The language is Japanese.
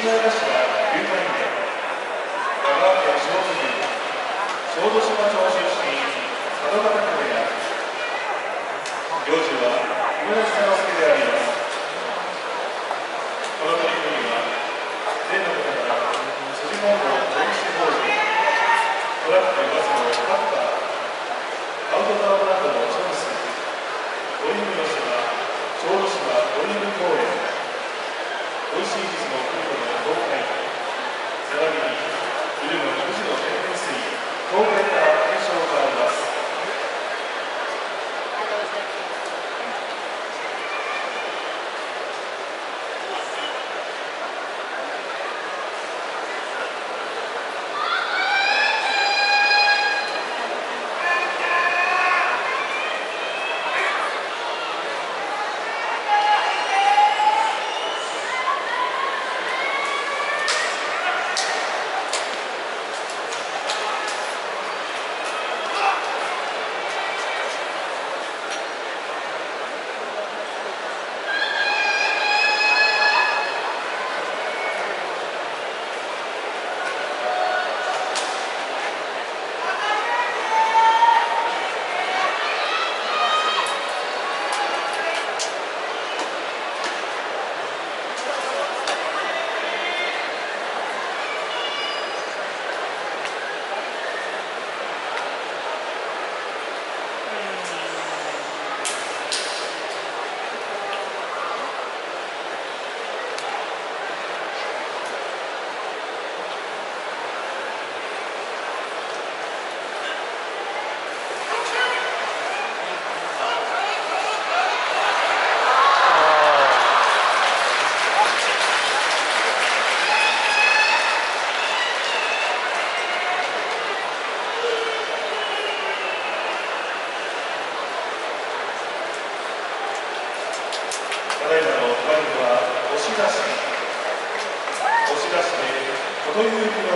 前頭9回目、香川県小豆島町出身、佐渡ヶ嶽部屋。行司は今梨忠介であります。この取り組みは、例のことから、辻本郷電子法人、トラックバスのカッター、アウトドアブランドのチャンス、ドリーム吉は、小豆島ドリーム公園、おいしい実の国土の東海、並びに、ビルの富士の天然水、東海から検証があります。ただいまのポイントは押し出しで、琴勇輝の